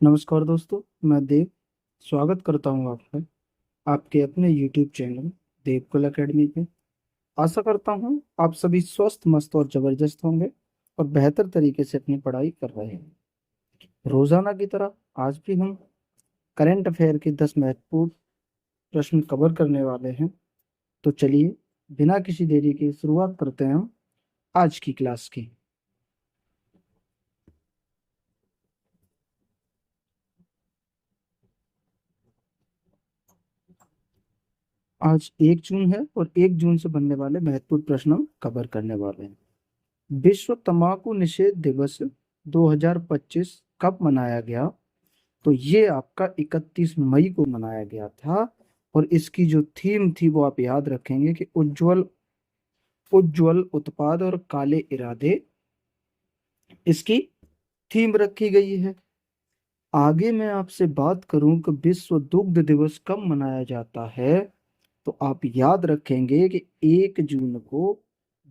नमस्कार दोस्तों। मैं देव स्वागत करता हूं आपका आपके अपने YouTube चैनल देवकुल एकेडमी पे। आशा करता हूं आप सभी स्वस्थ मस्त और जबरदस्त होंगे और बेहतर तरीके से अपनी पढ़ाई कर रहे हैं। रोजाना की तरह आज भी हम करंट अफेयर के 10 महत्वपूर्ण प्रश्न कवर करने वाले हैं। तो चलिए बिना किसी देरी के शुरुआत करते हैं हम आज की क्लास की। आज 1 जून है और 1 जून से बनने वाले महत्वपूर्ण प्रश्न हम कवर करने वाले हैं। विश्व तंबाकू निषेध दिवस 2025 कब मनाया गया? तो ये आपका 31 मई को मनाया गया था। और इसकी जो थीम थी वो आप याद रखेंगे कि उज्जवल उज्जवल उत्पाद और काले इरादे इसकी थीम रखी गई है। आगे मैं आपसे बात करूं कि विश्व दुग्ध दिवस कब मनाया जाता है, तो आप याद रखेंगे कि 1 जून को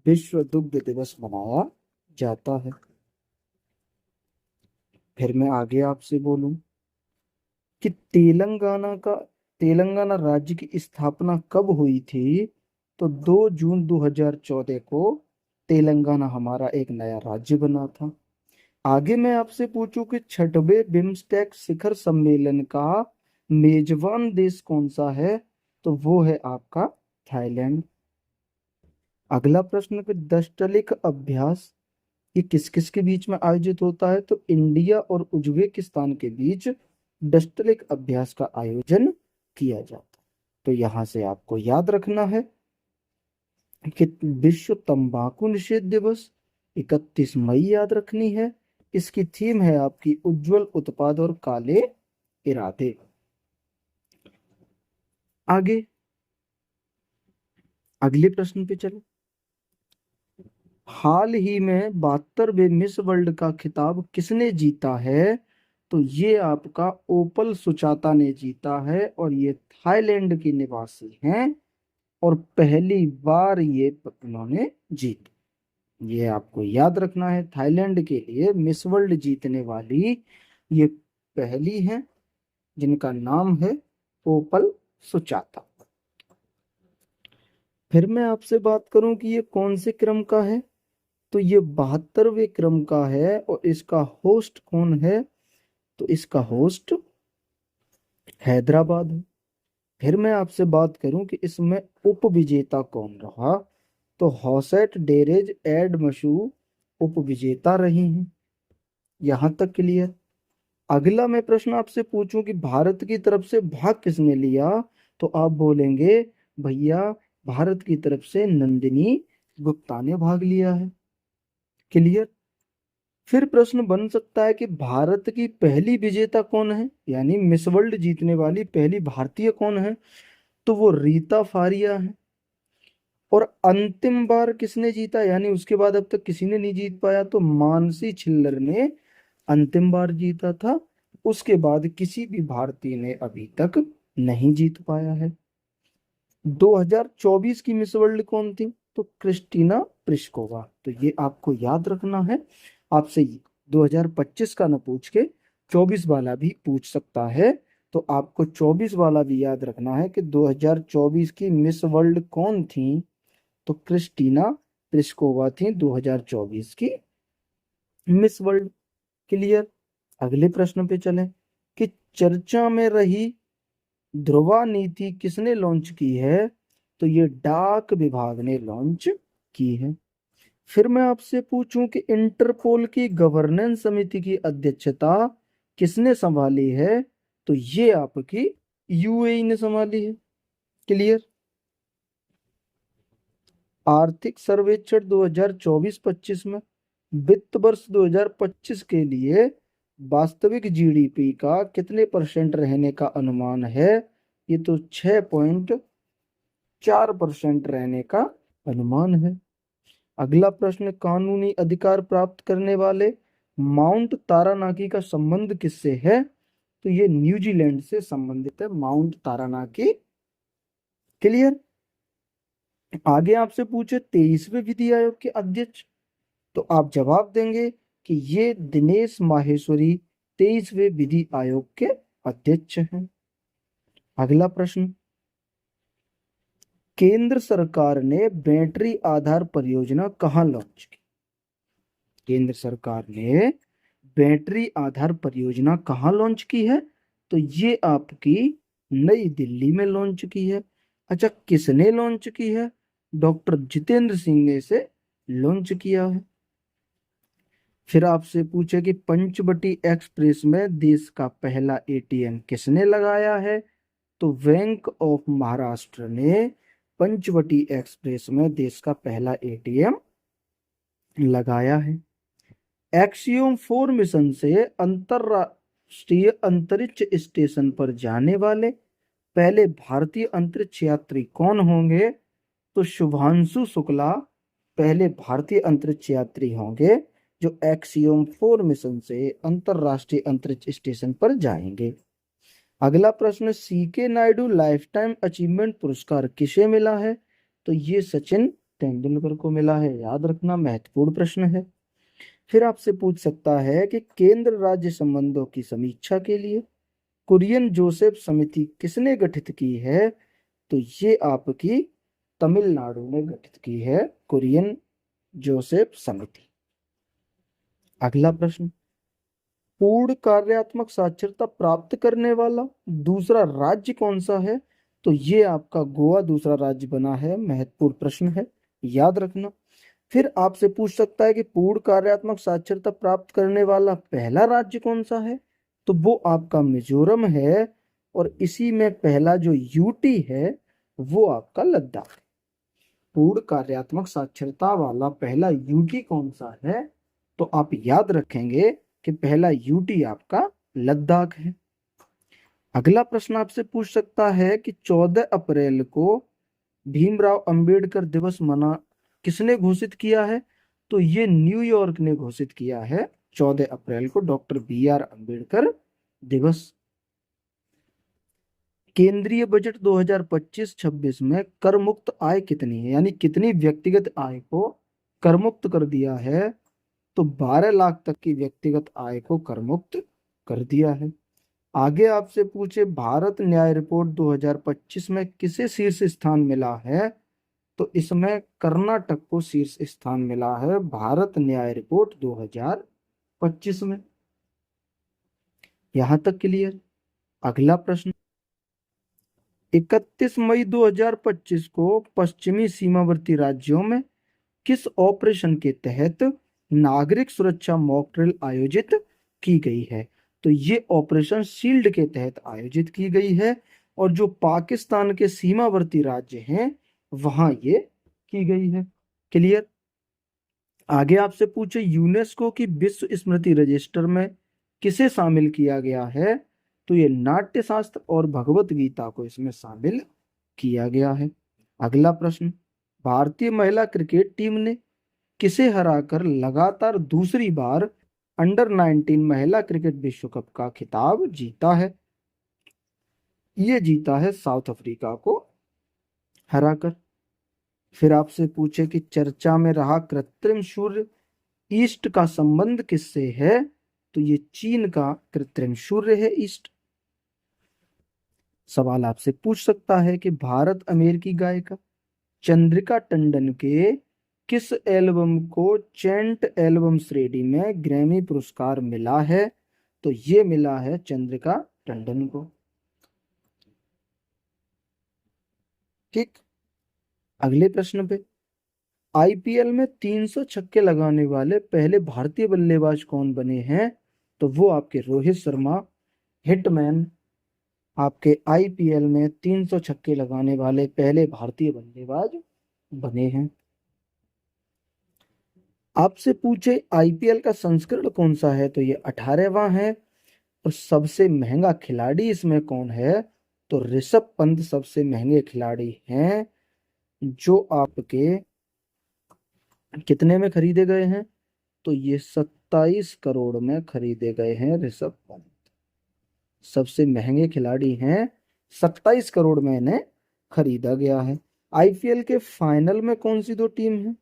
विश्व दुग्ध दिवस मनाया जाता है। फिर मैं आगे आपसे बोलूं कि तेलंगाना राज्य की स्थापना कब हुई थी, तो 2 जून 2014 को तेलंगाना हमारा एक नया राज्य बना था। आगे मैं आपसे पूछूं कि छठवें बिम्स्टेक शिखर सम्मेलन का मेजबान देश कौन सा है, तो वो है आपका थाईलैंड। अगला प्रश्न कि दशटलिक अभ्यास ये किस किस के बीच में आयोजित होता है, तो इंडिया और उज्बेकिस्तान के बीच डस्टलिक अभ्यास का आयोजन किया जाता है। तो यहां से आपको याद रखना है कि विश्व तंबाकू निषेध दिवस 31 मई याद रखनी है। इसकी थीम है आपकी उज्जवल उत्पाद और काले इरादे। आगे अगले प्रश्न पे चलो। हाल ही में 72वें मिस वर्ल्ड का खिताब किसने जीता है, तो ये आपका ओपल सुचाता ने जीता है और ये थाईलैंड की निवासी हैं और पहली बार ये उन्होंने जीत। ये आपको याद रखना है, थाईलैंड के लिए मिस वर्ल्ड जीतने वाली ये पहली हैं जिनका नाम है ओपल सुचाता। फिर मैं आपसे बात करूं कि ये कौन से क्रम का है, तो ये 72वें क्रम का है और इसका होस्ट कौन है, तो इसका होस्ट हैदराबाद है। फिर मैं आपसे बात करूं कि इसमें उप विजेता कौन रहा, तो हौसेट डेरेज एड मशू उप विजेता रही हैं। यहां तक क्लियर। अगला मैं प्रश्न आपसे पूछूं कि भारत की तरफ से भाग किसने लिया, तो आप बोलेंगे भैया भारत की तरफ से नंदिनी गुप्ता ने भाग लिया है। क्लियर। फिर प्रश्न बन सकता है कि भारत की पहली विजेता कौन है, यानी मिस वर्ल्ड जीतने वाली पहली भारतीय कौन है, तो वो रीता फारिया है। और अंतिम बार किसने जीता, यानी उसके बाद अब तक किसी ने नहीं जीत पाया, तो मानसी छिल्लर ने अंतिम बार जीता था। उसके बाद किसी भी भारतीय ने अभी तक नहीं जीत पाया है। 2024 की मिस वर्ल्ड कौन थी, तो क्रिस्टीना प्रिस्कोवा। तो ये आपको याद रखना है। आपसे 2025 का न पूछ के 24 वाला भी पूछ सकता है। तो आपको 24 वाला भी याद रखना है कि 2024 की मिस वर्ल्ड कौन थी, तो क्रिस्टीना प्रिस्कोवा थी 2024 की मिस वर्ल्ड। क्लियर। अगले प्रश्न पे चलें कि चर्चा में रही ध्रुवा नीति किसने लॉन्च की है, तो ये डाक विभाग ने लॉन्च की है। फिर मैं आपसे पूछूं कि इंटरपोल की गवर्नेंस समिति की अध्यक्षता किसने संभाली है, तो ये आपकी यूएई ने संभाली है। क्लियर। आर्थिक सर्वेक्षण 2024-25 में वित्त वर्ष 2025 के लिए वास्तविक जीडीपी का कितने परसेंट रहने का अनुमान है, ये तो 6.4% रहने का अनुमान है। अगला प्रश्न, कानूनी अधिकार प्राप्त करने वाले माउंट तारानाकी का संबंध किससे है, तो ये न्यूजीलैंड से संबंधित है माउंट तारानाकी। क्लियर। आगे आपसे पूछे 23वें विधि आयोग के अध्यक्ष, तो आप जवाब देंगे कि ये दिनेश माहेश्वरी 23वें विधि आयोग के अध्यक्ष हैं। अगला प्रश्न, केंद्र सरकार ने बैटरी आधार परियोजना कहाँ लॉन्च की? केंद्र सरकार ने बैटरी आधार परियोजना कहाँ लॉन्च की है? तो ये आपकी नई दिल्ली में लॉन्च की है। अच्छा, किसने लॉन्च की है? डॉक्टर जितेंद्र सिंह ने इसे लॉन्च किया है। फिर आपसे पूछे कि पंचवटी एक्सप्रेस में देश का पहला एटीएम किसने लगाया है? तो बैंक ऑफ महाराष्ट्र ने पंचवटी एक्सप्रेस में देश का पहला एटीएम लगाया है। एक्सियोम 4 मिशन से अंतरराष्ट्रीय अंतरिक्ष स्टेशन पर जाने वाले पहले भारतीय अंतरिक्ष यात्री कौन होंगे? तो शुभांशु शुक्ला पहले भारतीय अंतरिक्ष यात्री होंगे जो एक्सियोम 4 मिशन से अंतरराष्ट्रीय अंतरिक्ष स्टेशन पर जाएंगे। अगला प्रश्न, C K Naidu lifetime achievement पुरस्कार किसे मिला है? तो ये सचिन तेंदुलकर को मिला है। याद रखना, महत्वपूर्ण प्रश्न है। फिर आपसे पूछ सकता है कि केंद्र राज्य संबंधों की समीक्षा के लिए कुरियन जोसेफ समिति किसने गठित की है? तो ये आपकी तमिलनाडु ने गठित की है, कुरियन जोसेफ समिति। अगला प्रश्न, पूर्ण कार्यात्मक साक्षरता प्राप्त करने वाला दूसरा राज्य कौन सा है? तो ये आपका गोवा दूसरा राज्य बना है। महत्वपूर्ण प्रश्न है, याद रखना। फिर आपसे पूछ सकता है कि पूर्ण कार्यात्मक साक्षरता प्राप्त करने वाला पहला राज्य कौन सा है? तो वो आपका मिजोरम है, और इसी में पहला जो यूटी है वो आपका लद्दाख है। पूर्ण कार्यात्मक साक्षरता वाला पहला यूटी कौन सा है? तो आप याद रखेंगे कि पहला यूटी आपका लद्दाख है। अगला प्रश्न आपसे पूछ सकता है कि 14 अप्रैल को भीमराव अंबेडकर दिवस मना किसने घोषित किया है? तो ये न्यूयॉर्क ने घोषित किया है 14 अप्रैल को, डॉक्टर BR अम्बेडकर दिवस। केंद्रीय बजट 2025-26 में कर मुक्त आय कितनी है, यानी कितनी व्यक्तिगत आय को कर मुक्त कर दिया है? तो 12 लाख तक की व्यक्तिगत आय को कर मुक्त कर दिया है। आगे आपसे पूछे भारत न्याय रिपोर्ट 2025 में किसे शीर्ष स्थान मिला है? तो इसमें कर्नाटक को शीर्ष स्थान मिला है भारत न्याय रिपोर्ट 2025 में। यहां तक क्लियर। अगला प्रश्न, 31 मई 2025 को पश्चिमी सीमावर्ती राज्यों में किस ऑपरेशन के तहत नागरिक सुरक्षा मॉक ड्रिल आयोजित की गई है? तो ये ऑपरेशन शील्ड के तहत आयोजित की गई है, और जो पाकिस्तान के सीमावर्ती राज्य हैं वहां ये की गई है। क्लियर। आगे आपसे पूछे यूनेस्को की विश्व स्मृति रजिस्टर में किसे शामिल किया गया है? तो ये नाट्य शास्त्र और भगवत गीता को इसमें शामिल किया गया है। अगला प्रश्न, भारतीय महिला क्रिकेट टीम ने किसे हराकर लगातार दूसरी बार अंडर-19 महिला क्रिकेट विश्व कप का खिताब जीता है? ये जीता है साउथ अफ्रीका को हराकर। फिर आपसे पूछे कि चर्चा में रहा कृत्रिम सूर्य ईस्ट का संबंध किससे है? तो ये चीन का कृत्रिम सूर्य है ईस्ट। सवाल आपसे पूछ सकता है कि भारत अमेरिकी गायिका चंद्रिका टंडन के किस एल्बम को चेंट एल्बम श्रेणी में ग्रैमी पुरस्कार मिला है? तो ये मिला है चंद्रिका टंडन को। ठीक। अगले प्रश्न पे, आईपीएल में 300 छक्के लगाने वाले पहले भारतीय बल्लेबाज कौन बने हैं? तो वो आपके रोहित शर्मा हिटमैन आपके आईपीएल में 300 छक्के लगाने वाले पहले भारतीय बल्लेबाज बने हैं। आपसे पूछे आईपीएल का संस्करण कौन सा है? तो ये 18वां है। और सबसे महंगा खिलाड़ी इसमें कौन है? तो ऋषभ पंत सबसे महंगे खिलाड़ी हैं, जो आपके कितने में खरीदे गए हैं? तो ये 27 करोड़ में खरीदे गए हैं ऋषभ पंत। सबसे महंगे खिलाड़ी हैं, 27 करोड़ में इन्हें खरीदा गया है। आईपीएल के फाइनल में कौन सी दो टीम है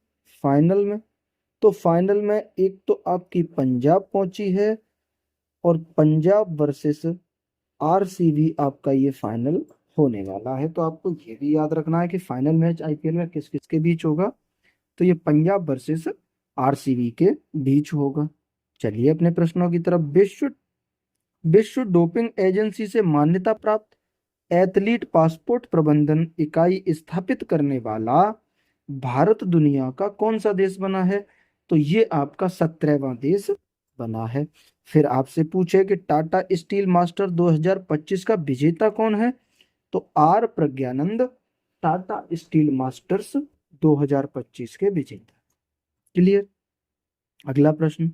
फाइनल में? तो फाइनल में एक तो आपकी पंजाब पहुंची है, और पंजाब वर्सेस आरसीबी आपका ये फाइनल होने वाला है। तो आपको ये भी याद रखना है कि फाइनल मैच आईपीएल में किस किस के बीच होगा। तो ये पंजाब वर्सेस आरसीबी के बीच होगा। चलिए अपने प्रश्नों की तरफ। विश्व विश्व डोपिंग एजेंसी से मान्यता प्राप्त एथलीट पासपोर्ट प्रबंधन इकाई स्थापित करने वाला भारत दुनिया का कौन सा देश बना है? तो ये आपका 17वां देश बना है। फिर आपसे पूछे कि टाटा स्टील मास्टर 2025 का विजेता कौन है? तो R Praggnanandhaa Tata Steel Masters 2025 के विजेता। क्लियर। अगला प्रश्न।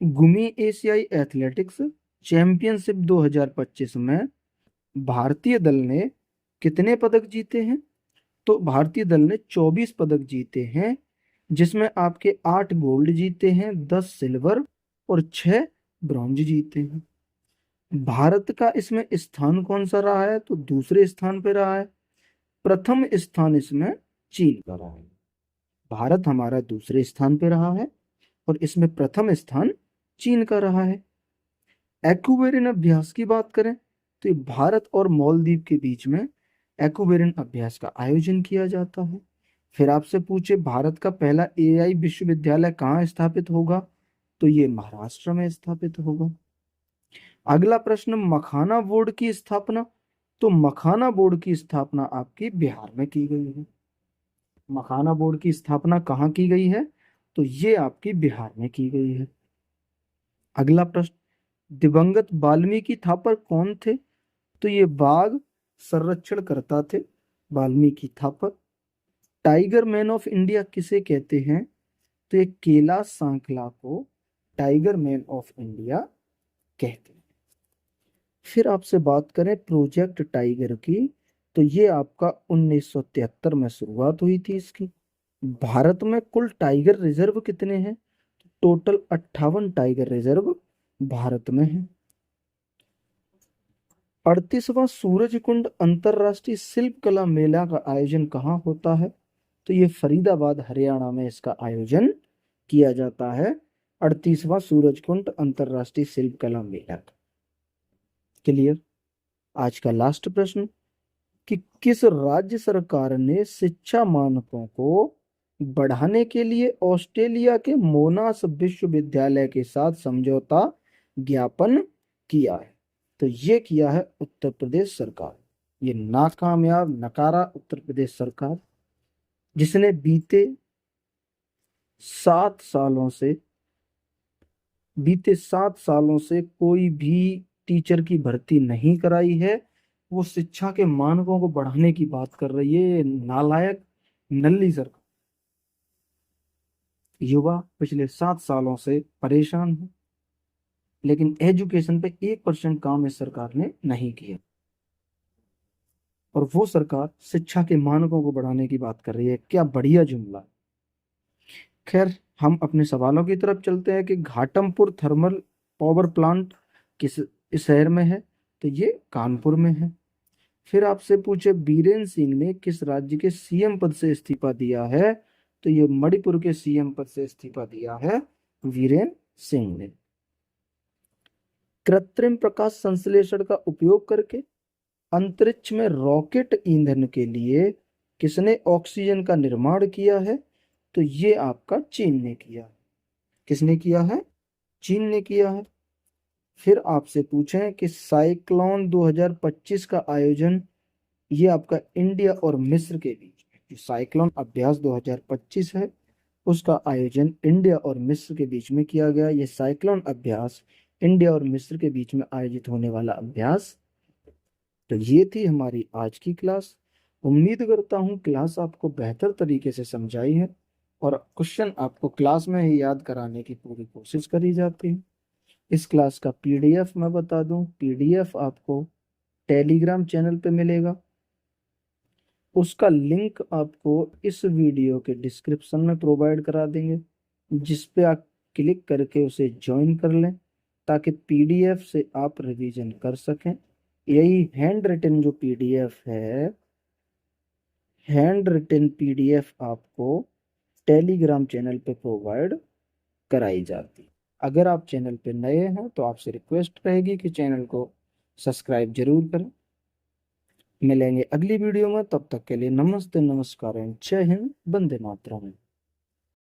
गुमी एशियाई एथलेटिक्स चैंपियनशिप 2025 में भारतीय दल ने कितने पदक जीते हैं? तो भारतीय दल ने 24 पदक जीते हैं, जिसमें आपके 8 गोल्ड जीते हैं, 10 सिल्वर और 6 ब्रॉन्ज जीते हैं। भारत का इसमें स्थान कौन सा रहा है? तो दूसरे स्थान पे रहा है। प्रथम स्थान इसमें चीन का रहा है। भारत हमारा दूसरे स्थान पे रहा है और इसमें प्रथम स्थान चीन का रहा है। एक्यूबेरिन अभ्यास की बात करें तो ये भारत और मालदीव के बीच में एक्यूबेरिन अभ्यास का आयोजन किया जाता है। फिर आपसे पूछे भारत का पहला एआई विश्वविद्यालय कहाँ स्थापित होगा? तो ये महाराष्ट्र में स्थापित होगा। अगला प्रश्न। मखाना बोर्ड की स्थापना। तो मखाना बोर्ड की स्थापना आपकी बिहार में की गई है। मखाना बोर्ड की स्थापना कहाँ की गई है? तो ये आपकी बिहार में की गई है। अगला प्रश्न। दिवंगत वाल्मीकि थापर कौन थे? तो ये बाघ संरक्षण करता थे, Valmiki Thapar. Tiger man of India किसे कहते हैं? तो ये कैलाश सांकला को टाइगर मैन ऑफ इंडिया कहते हैं। फिर आपसे बात करें प्रोजेक्ट टाइगर की, तो ये आपका 1973 में शुरुआत हुई थी इसकी। भारत में कुल टाइगर रिजर्व कितने हैं? टोटल 58 टाइगर रिजर्व भारत में है। 38वां सूरज कुंड अंतरराष्ट्रीय शिल्प कला मेला का आयोजन कहाँ होता है? तो ये फरीदाबाद हरियाणा में इसका आयोजन किया जाता है। 38वां सूरज कुंड अंतरराष्ट्रीय शिल्प कला मेला। क्लियर। आज का लास्ट प्रश्न कि किस राज्य सरकार ने शिक्षा मानकों को बढ़ाने के लिए ऑस्ट्रेलिया के मोनाश विश्वविद्यालय के साथ समझौता ज्ञापन किया है? तो ये किया है उत्तर प्रदेश सरकार। ये नाकामयाब नकारा उत्तर प्रदेश सरकार, जिसने सात सालों से बीते 7 सालों से कोई भी टीचर की भर्ती नहीं कराई है। वो शिक्षा के मानकों को बढ़ाने की बात कर रही है। ये नालायक नल्ली सरकार। युवा पिछले 7 सालों से परेशान है, लेकिन एजुकेशन पे 1% काम इस सरकार ने नहीं किया। और वो सरकार शिक्षा के मानकों को बढ़ाने की बात कर रही है। क्या बढ़िया जुमला। खैर, हम अपने सवालों की तरफ चलते हैं कि घाटमपुर थर्मल पावर प्लांट किस इस शहर में है? तो ये कानपुर में है। फिर आपसे पूछे बीरेन सिंह ने किस राज्य के सीएम पद से इस्तीफा दिया है? तो ये मणिपुर के सीएम पद से इस्तीफा दिया है वीरेन सिंह ने। कृत्रिम प्रकाश संश्लेषण का उपयोग करके अंतरिक्ष में रॉकेट ईंधन के लिए किसने ऑक्सीजन का निर्माण किया है? तो ये आपका चीन ने किया है। किसने किया है? चीन ने किया है। फिर आपसे पूछें कि साइक्लोन 2025 का आयोजन ये आपका इंडिया और मिस्र के बीच में, जो साइक्लोन अभ्यास 2025 है उसका आयोजन इंडिया और मिस्र के बीच में किया गया। ये साइक्लोन अभ्यास इंडिया और मिस्र के बीच में आयोजित होने वाला अभ्यास। तो ये थी हमारी आज की क्लास। उम्मीद करता हूँ क्लास आपको बेहतर तरीके से समझाई है और क्वेश्चन आपको क्लास में ही याद कराने की पूरी कोशिश करी जाती है। इस क्लास का पीडीएफ मैं बता दूं, पीडीएफ आपको टेलीग्राम चैनल पे मिलेगा। उसका लिंक आपको इस वीडियो के डिस्क्रिप्शन में प्रोवाइड करा देंगे, जिस पे आप क्लिक करके उसे ज्वाइन कर लें ताकि पीडीएफ से आप रिवीजन कर सकें। यही हैंड रिटन जो पीडीएफ है, हैंड रिटन पीडीएफ आपको टेलीग्राम चैनल पे प्रोवाइड कराई जाती है। अगर आप चैनल पे नए हैं तो आपसे रिक्वेस्ट रहेगी कि चैनल को सब्सक्राइब जरूर करें। मिलेंगे अगली वीडियो में, तब तक के लिए नमस्ते, नमस्कार एंड जय हिंद, वंदे मातरम।